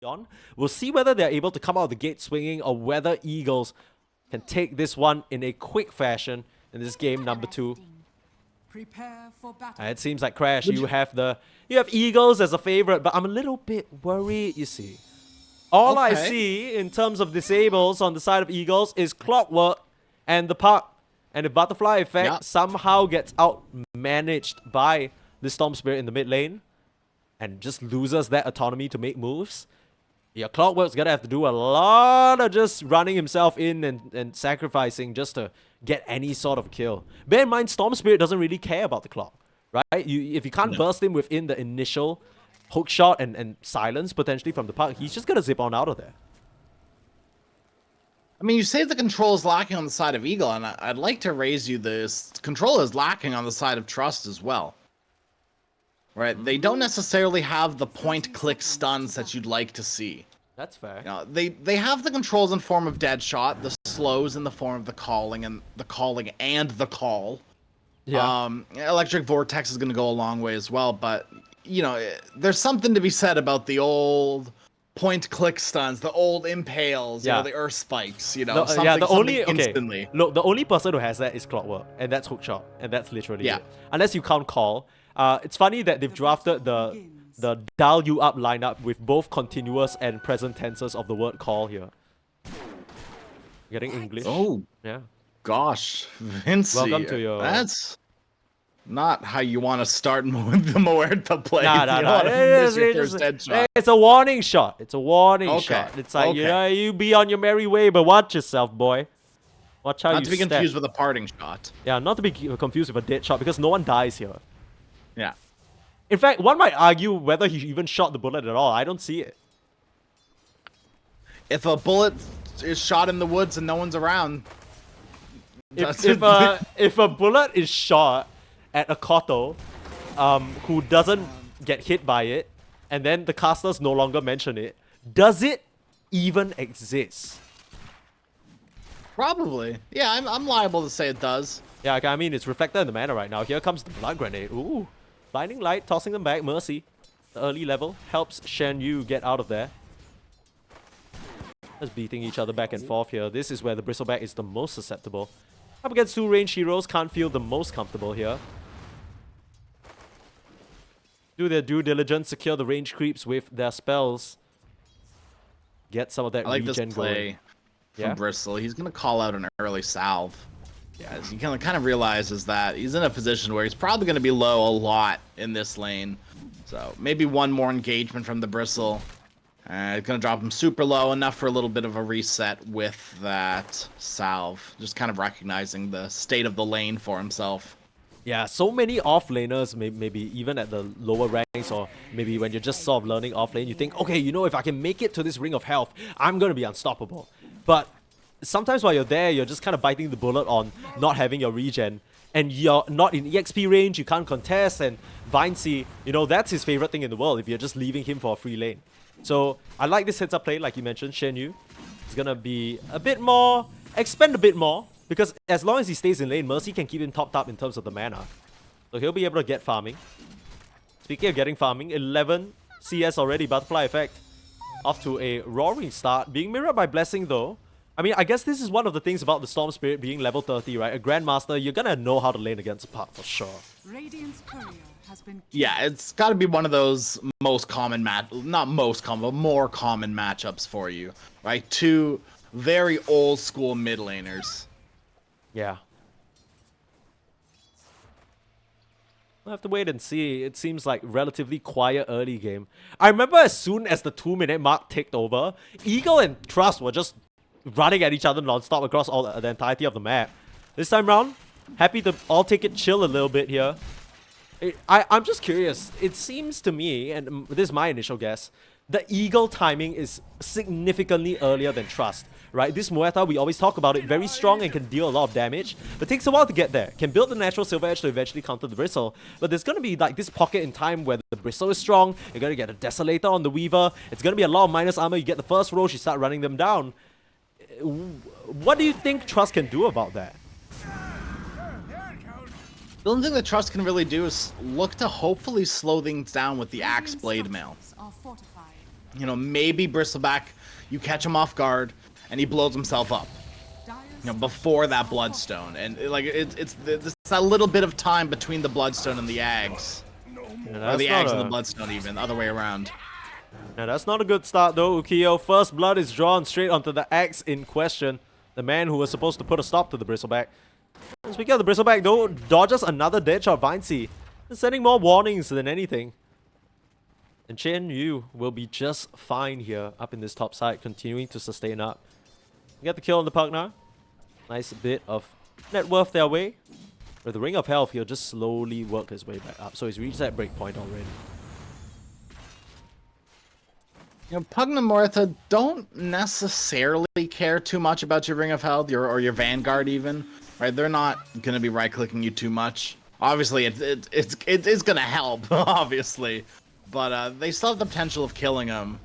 on. We'll see whether they're able to come out of the gate swinging or whether Eagles can take this one in a quick fashion in this game number 2. Prepare for battle. It seems like Crash, you have Eagles as a favorite, but I'm a little bit worried, you see. All I see in terms of disables on the side of Eagles is Clockwork and the Puck. And the Butterfly Effect somehow gets out-managed by the Storm Spirit in the mid lane and just loses that autonomy to make moves. Yeah, Clockwork's gonna have to do a lot of just running himself in and sacrificing just to get any sort of kill. Bear in mind, Storm Spirit doesn't really care about the clock, right? If you can't burst him within the initial hook shot and silence potentially from the Puck, he's just gonna zip on out of there. I mean, you say the control is lacking on the side of Eagle, and I'd like to raise you this. Control is lacking on the side of Trust as well. Right? They don't necessarily have the point-click stuns that you'd like to see. That's fair. You know, they have the controls in form of Deadshot, the slows in the form of the calling and the call. Yeah. Electric Vortex is going to go a long way as well, but, you know, there's something to be said about the old point-click stuns, the old impales, you know, the earth spikes, you know, instantly. Look, the only person who has that is Clockwork, and that's Hookshot, and that's literally it. Unless you count Call. It's funny that they've drafted the dial you up lineup with both continuous and present tenses of the word call here. Getting English. Oh, yeah. Gosh, Vinci. Welcome to your. That's not how you want to start the Muerta play. It's a warning shot. It's a warning shot. It's like, you know, you be on your merry way, but watch yourself, boy. Watch how you Not to be confused with a parting shot. Yeah, not to be confused with a dead shot because no one dies here. Yeah. In fact, one might argue whether he even shot the bullet at all. I don't see it. If a bullet is shot in the woods and no one's around... If a bullet is shot at a Koto who doesn't get hit by it, and then the casters no longer mention it, does it even exist? Probably. Yeah, I'm liable to say it does. Yeah, I mean, it's reflected in the mana right now. Here comes the Blood Grenade. Ooh. Blinding Light, tossing them back. Mercy. The early level helps Shen Yu get out of there. Just beating each other back and forth here. This is where the Bristleback is the most susceptible. Up against two range heroes, can't feel the most comfortable here. Do their due diligence, secure the range creeps with their spells. Get some of that regen this play from Bristle. He's going to call out an early salve. Yeah, he kind of realizes that he's in a position where he's probably going to be low a lot in this lane. So maybe one more engagement from the Bristle. It's going to drop him super low, enough for a little bit of a reset with that salve. Just kind of recognizing the state of the lane for himself. Yeah, so many off-laners, maybe even at the lower ranks, or maybe when you're just sort of learning off-lane, you think, okay, you know, if I can make it to this ring of health, I'm going to be unstoppable. But sometimes while you're there, you're just kind of biting the bullet on not having your regen, and you're not in EXP range, you can't contest, and Vinci, you know, that's his favorite thing in the world if you're just leaving him for a free lane. So I like this heads-up play, like you mentioned, Shen Yu. He's gonna be a bit more, expend a bit more, because as long as he stays in lane, Mercy can keep him topped up in terms of the mana. So he'll be able to get farming. Speaking of getting farming, 11 CS already, Butterfly Effect. Off to a roaring start, being mirrored by Blessing though. I mean, I guess this is one of the things about the Storm Spirit being level 30, right? A Grandmaster, you're gonna know how to lane against a Puck for sure. Radiant's courier has been yeah, it's gotta be one of those most common not most common, but more common matchups for you, right? Two very old school mid laners. Yeah. We'll have to wait and see. It seems like relatively quiet early game. I remember as soon as the 2-minute mark ticked over, Eagle and Trust were just running at each other non-stop across all the entirety of the map. This time round, happy to all take it chill a little bit here. I'm just curious. It seems to me, and this is my initial guess, the Eagle timing is significantly earlier than Trust, right? This Muerta, we always talk about it, very strong and can deal a lot of damage, but takes a while to get there. Can build the natural Silver Edge to eventually counter the Bristle, but there's going to be like this pocket in time where the Bristle is strong, you're going to get a Desolator on the Weaver, it's going to be a lot of minus armor, you get the first roll, you start running them down. What do you think Trust can do about that? The only thing that Trust can really do is look to hopefully slow things down with the Axe Blade Mail. you know, maybe Bristleback, you catch him off guard, and he blows himself up. You know, before that Bloodstone, and like it's that little bit of time between the Bloodstone and the Ags, or the Ags and the Bloodstone, even the other way around. Now that's not a good start though, Ukiyo. First blood is drawn straight onto the Axe in question, the man who was supposed to put a stop to the Bristleback. Speaking of the Bristleback though, dodges another dead shot Vinci, sending more warnings than anything. And Chen Yu will be just fine here, up in this top side, continuing to sustain up. Get the kill on the puck now. Nice bit of net worth their way. With the Ring of Health, he'll just slowly work his way back up. So he's reached that break point already. You know, Pugna Mortha don't necessarily care too much about your Ring of Health or your Vanguard even, right? They're not going to be right-clicking you too much. Obviously, it's going to help, obviously. But they still have the potential of killing him.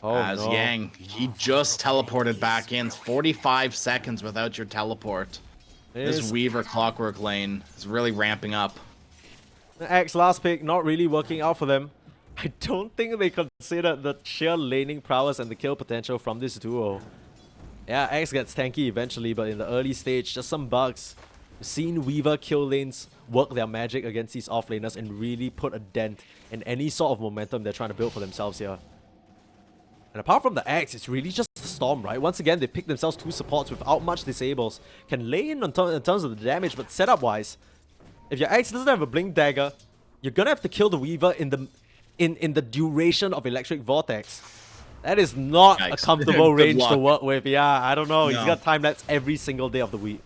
Oh, as no. Yang, he just teleported back in. It's 45 seconds without your teleport. This Weaver Clockwork lane is really ramping up. The Axe last pick not really working out for them. I don't think they considered the sheer laning prowess and the kill potential from this duo. Yeah, Axe gets tanky eventually, but in the early stage, just some bugs. We've seen Weaver kill lanes work their magic against these offlaners and really put a dent in any sort of momentum they're trying to build for themselves here. And apart from the Axe, it's really just the Storm, right? Once again, they picked themselves 2 supports without much disables. Can lay in terms of the damage, but setup-wise, if your Axe doesn't have a Blink Dagger, you're gonna have to kill the Weaver in the duration of Electric Vortex. That is not a comfortable range to work with. Yeah, I don't know. No. He's got time-lapse every single day of the week.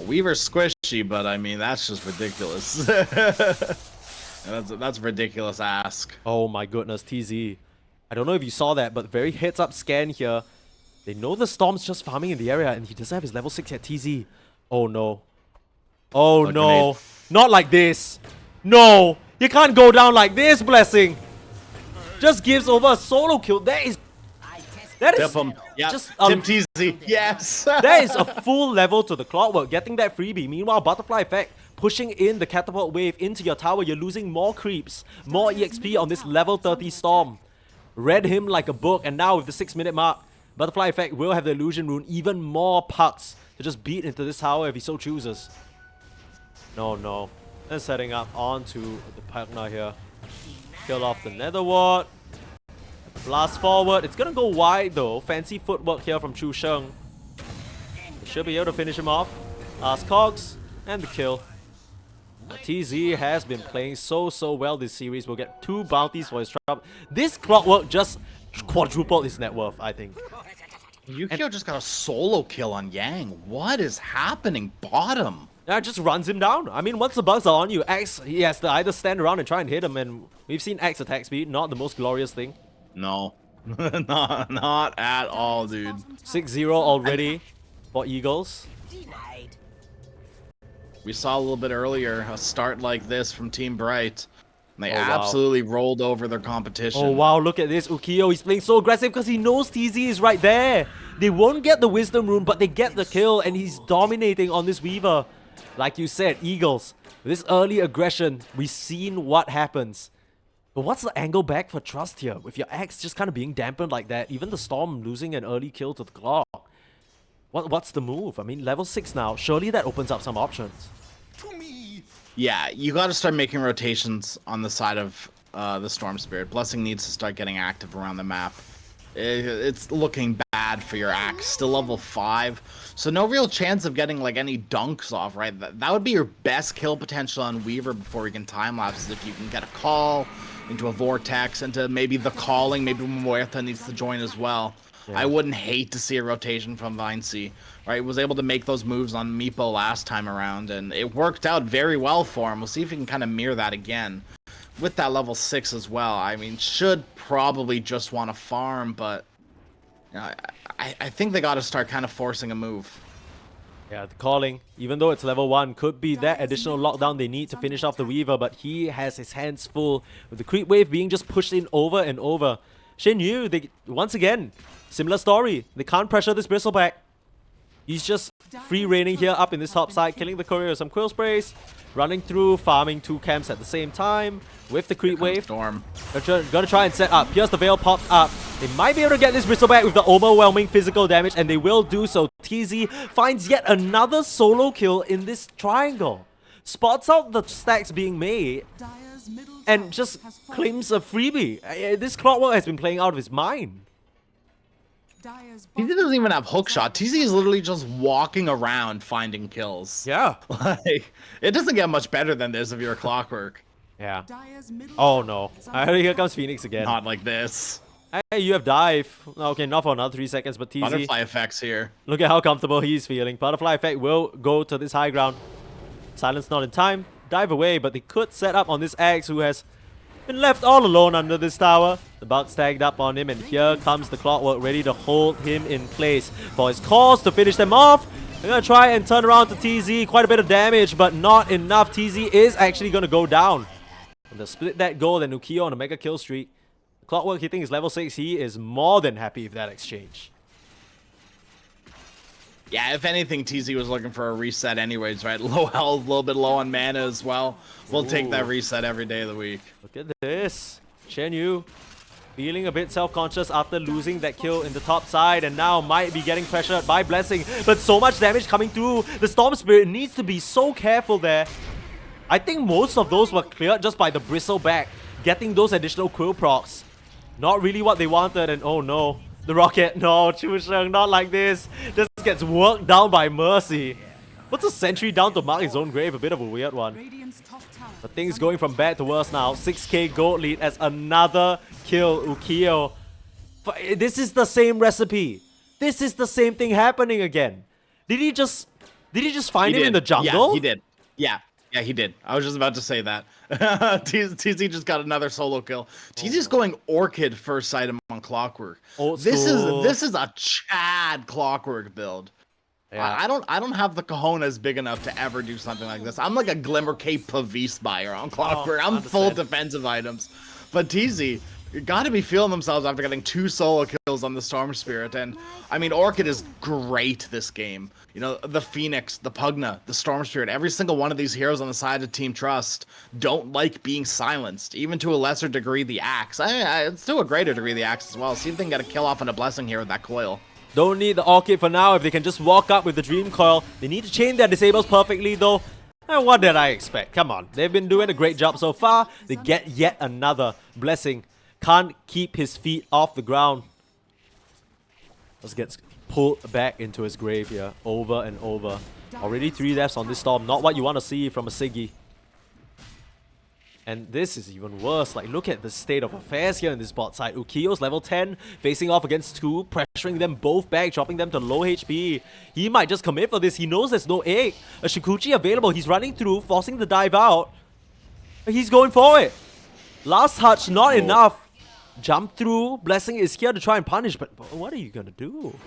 Weaver's squishy, but I mean, that's just ridiculous. That's a ridiculous ask. Oh my goodness, TZ. I don't know if you saw that, but very heads-up scan here. They know the Storm's just farming in the area, and he doesn't have his level 6 yet, TZ. Oh no. Oh no. Not like this. No. You can't go down like this, Blessing. Just gives over a solo kill. That is yep. just TZ. Yes. That is a full level to the Clockwork, getting that freebie. Meanwhile, Butterfly Effect pushing in the catapult wave into your tower. You're losing more creeps, more EXP on this level 30 Storm. Read him like a book, and now with the 6-minute mark, Butterfly Effect will have the Illusion Rune, even more pucks to just beat into this tower if he so chooses. No. They're setting up onto the Pugna here. Kill off the Nether Ward. Blast forward. It's gonna go wide though. Fancy footwork here from Chu Sheng. They should be able to finish him off. Last cogs and the kill. TZ has been playing so well this series. We'll get 2 bounties for his trouble. This Clockwork just quadrupled his net worth, I think. Yukio just got a solo kill on Yang. What is happening bottom? Yeah, it just runs him down. I mean, once the bugs are on you, Axe, he has to either stand around and try and hit him, and we've seen Axe attack speed, not the most glorious thing. No. not at all, dude. 6-0 already for Eagles. We saw a little bit earlier a start like this from Team Bright. And they absolutely rolled over their competition. Oh wow, look at this. Ukiyo, he's playing so aggressive because he knows TZ is right there. They won't get the Wisdom Rune, but they get the kill, and he's dominating on this Weaver. Like you said, Eagles, with this early aggression, we've seen what happens. But what's the angle back for Trust here? With your Axe just kind of being dampened like that, even the Storm losing an early kill to the Claw. What's the move? I mean, level 6 now. Surely that opens up some options. Yeah, you got to start making rotations on the side of the Storm Spirit. Blessing needs to start getting active around the map. It's looking bad for your Axe. Still level 5. So no real chance of getting like any dunks off, right? That would be your best kill potential on Weaver before he can time-lapse, if you can get a call into a Vortex, into maybe the calling. Maybe Muerta needs to join as well. Yeah. I wouldn't hate to see a rotation from Vinci, right? Was able to make those moves on Meepo last time around, and it worked out very well for him. We'll see if he can kind of mirror that again with that level 6 as well. I mean, should probably just want to farm, but you know, I think they got to start kind of forcing a move. Yeah, the calling, even though it's level 1, could be that additional lockdown they need to finish off the Weaver, but he has his hands full with the creep wave being just pushed in over and over. Shen Yu, once again, similar story. They can't pressure this Bristleback. He's just free reigning here up in this top side, killing the courier with some quill sprays, running through, farming 2 camps at the same time with the creep wave. Storm. They're gonna try and set up. Here's the Veil popped up. They might be able to get this Bristle back with the overwhelming physical damage, and they will do so. TZ finds yet another solo kill in this triangle. Spots out the stacks being made Dire's middle and tower just has fallen. claims a freebie. This Clockwork has been playing out of his mind. Dire's TZ doesn't even have hookshot. TZ is literally just walking around finding kills. Yeah. Like, it doesn't get much better than this if you're a Clockwork. Yeah. Dire's middle Oh tower no. is under Here attack. comes Phoenix again. Not like this. Hey, you have dive. Okay, not for another 3 seconds, but TZ. Butterfly effects here. Look at how comfortable he's feeling. Butterfly effect will go to this high ground. Silence not in time. Dive away, but they could set up on this Axe who has been left all alone under this tower. The bug stacked up on him, and here comes the Clockwork ready to hold him in place for his cause to finish them off. They're going to try and turn around to TZ. Quite a bit of damage, but not enough. TZ is actually going to go down. And they'll split that gold and Ukiyo on a mega kill streak. Clockwork hitting his level 6. He is more than happy with that exchange. Yeah, if anything, TZ was looking for a reset anyways, right? Low health, a little bit low on mana as well. We'll take that reset every day of the week. Look at this. Shen Yu feeling a bit self-conscious after losing that kill in the top side, and now might be getting pressured by Blessing. But so much damage coming through. The Storm Spirit needs to be so careful there. I think most of those were cleared just by the Bristle back. Getting those additional quill procs. Not really what they wanted, and oh no. The rocket, no, Chu Sheng, not like this. Just gets worked down by Mercy. What's a sentry down to mark his own grave? A bit of a weird one. Radiant's top tower But things is going under from bad to worse now. 6k gold lead as another kill, Ukiyo. This is the same recipe. This is the same thing happening again. Did he just find him in the jungle? Yeah, he did. Yeah, he did. I was just about to say that. TZ just got another solo kill. TZ's going Orchid first sight on Clockwork. Old This school. is a Chad Clockwork build. Yeah. I don't have the cojones big enough to ever do something like this. I'm like a Glimmer Cape Pavise buyer on Clockwork. I'm full 100%. defensive items. But TZ, you gotta be feeling themselves after getting 2 solo kills on the Storm Spirit. And I mean, Orchid is great this game. You know, the Phoenix, the Pugna, the Storm Spirit, every single one of these heroes on the side of Team Trust don't like being silenced. Even to a lesser degree, the Axe. It's to a greater degree, the Axe as well. See if they can get a kill off on a Blessing here with that coil. Don't need the Orchid for now. If they can just walk up with the Dream Coil. They need to chain their disables perfectly though. And what did I expect? Come on. They've been doing a great job so far. They get yet another Blessing. Can't keep his feet off the ground. Just gets pulled back into his grave here. Over and over. Already 3 deaths on this Storm. Not what you want to see from a Siggy. And this is even worse. Like, look at the state of affairs here in this bot side. Ukiyo's level 10, facing off against 2, pressuring them both back, dropping them to low HP. He might just commit for this. He knows there's no egg. A Shikuchi available. He's running through, forcing the dive out. He's going for it. Last touch, not enough. Jump through. Blessing is here to try and punish, but what are you gonna do?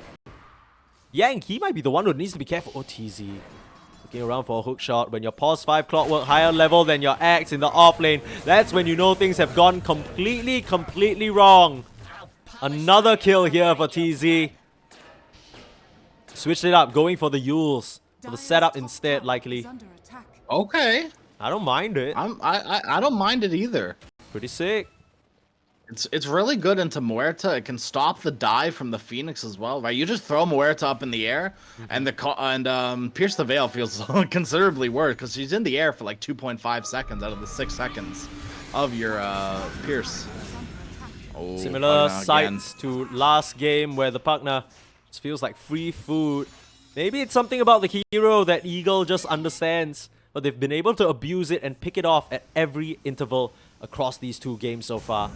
Yang, he might be the one who needs to be careful. Oh, TZ. Looking around for a hook shot. When your pause 5 Clockwork higher level than your Axe in the off lane, that's when you know things have gone completely wrong. Another kill here for TZ. Switched it up, going for the Yules. For the setup instead, likely. is under attack. Okay. I don't mind it. I don't mind it either. Pretty sick. It's really good into Muerta. It can stop the dive from the Phoenix as well, right? You just throw Muerta up in the air, and Pierce the Veil feels considerably worse because she's in the air for like 2.5 seconds out of the 6 seconds of your Pierce. Oh, Similar Pugna sights to last game where the Pugna just feels like free food. Maybe it's something about the hero that Eagle just understands, but they've been able to abuse it and pick it off at every interval across these 2 games so far.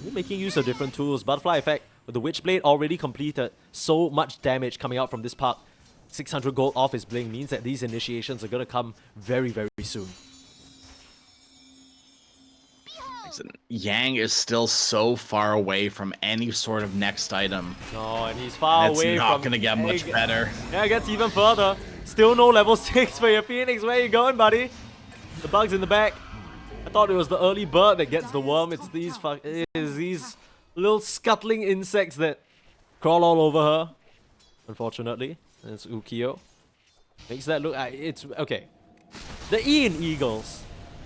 They're making use of different tools. Butterfly effect with the Witchblade already completed. So much damage coming out from this puck. 600 gold off his bling means that these initiations are going to come very soon. Yang is still so far away from any sort of next item. No, and he's far It's away not from... gonna get much better. Yeah, it gets even further. Still no level 6 for your Phoenix. Where you going, buddy? The bug's in the back. I thought it was the early bird that gets the worm. It's these little scuttling insects that crawl all over her. Unfortunately. It's Ukiyo. Makes that look... it's... Okay. The E in Eagles,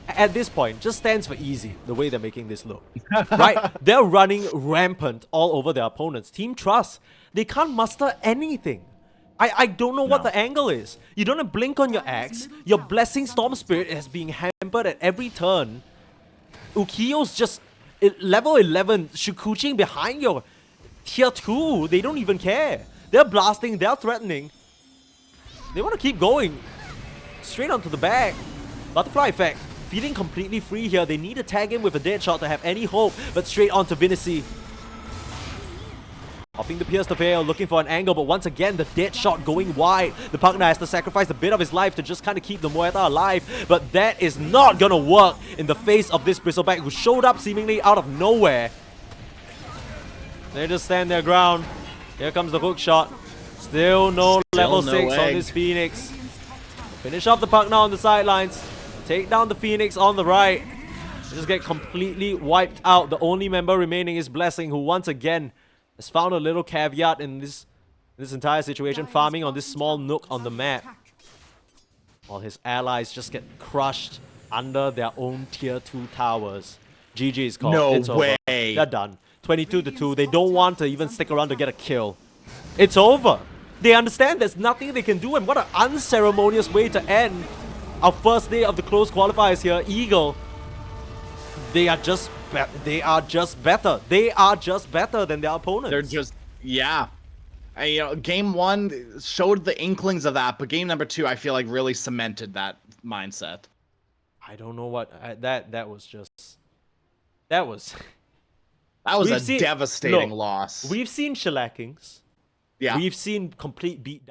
at this point, just stands for easy, the way they're making this look. Right? They're running rampant all over their opponents. Team Trust, they can't muster anything. I don't know what the angle is. You don't have Blink on your axe. Your Blessing Storm Spirit is being hampered at every turn. Ukiyo's just level 11 Shukuching behind your tier 2. They don't even care. They're blasting, they're threatening. They want to keep going. Straight onto the back. Butterfly effect. Feeling completely free here. They need to tag in with a dead shot to have any hope. But straight onto Vinicius. Hopping the Pierce to Veil, looking for an angle, but once again, the dead shot going wide. The partner has to sacrifice a bit of his life to just kind of keep the Muerta alive, but that is not gonna work in the face of this Bristleback who showed up seemingly out of nowhere. They just stand their ground. Here comes the hook shot. Still no level 6 on this Phoenix. Finish off the Pugna on the sidelines. Take down the Phoenix on the right. They just get completely wiped out. The only member remaining is Blessing, who once again has found a little caveat in this entire situation, farming on this small nook on the map, while his allies just get crushed under their own tier 2 towers. GG is called. No it's way. Over. They're done. 22-2. They don't want to even stick around to get a kill. It's over. They understand there's nothing they can do, and what an unceremonious way to end our first day of the closed qualifiers here. Eagle, they are just better. They are just better than their opponents. They're just, yeah. And, you know, game 1 showed the inklings of that, but game number 2, I feel like really cemented that mindset. I don't know what that was just. That was a devastating loss. We've seen shellackings. Yeah. We've seen complete beatdown.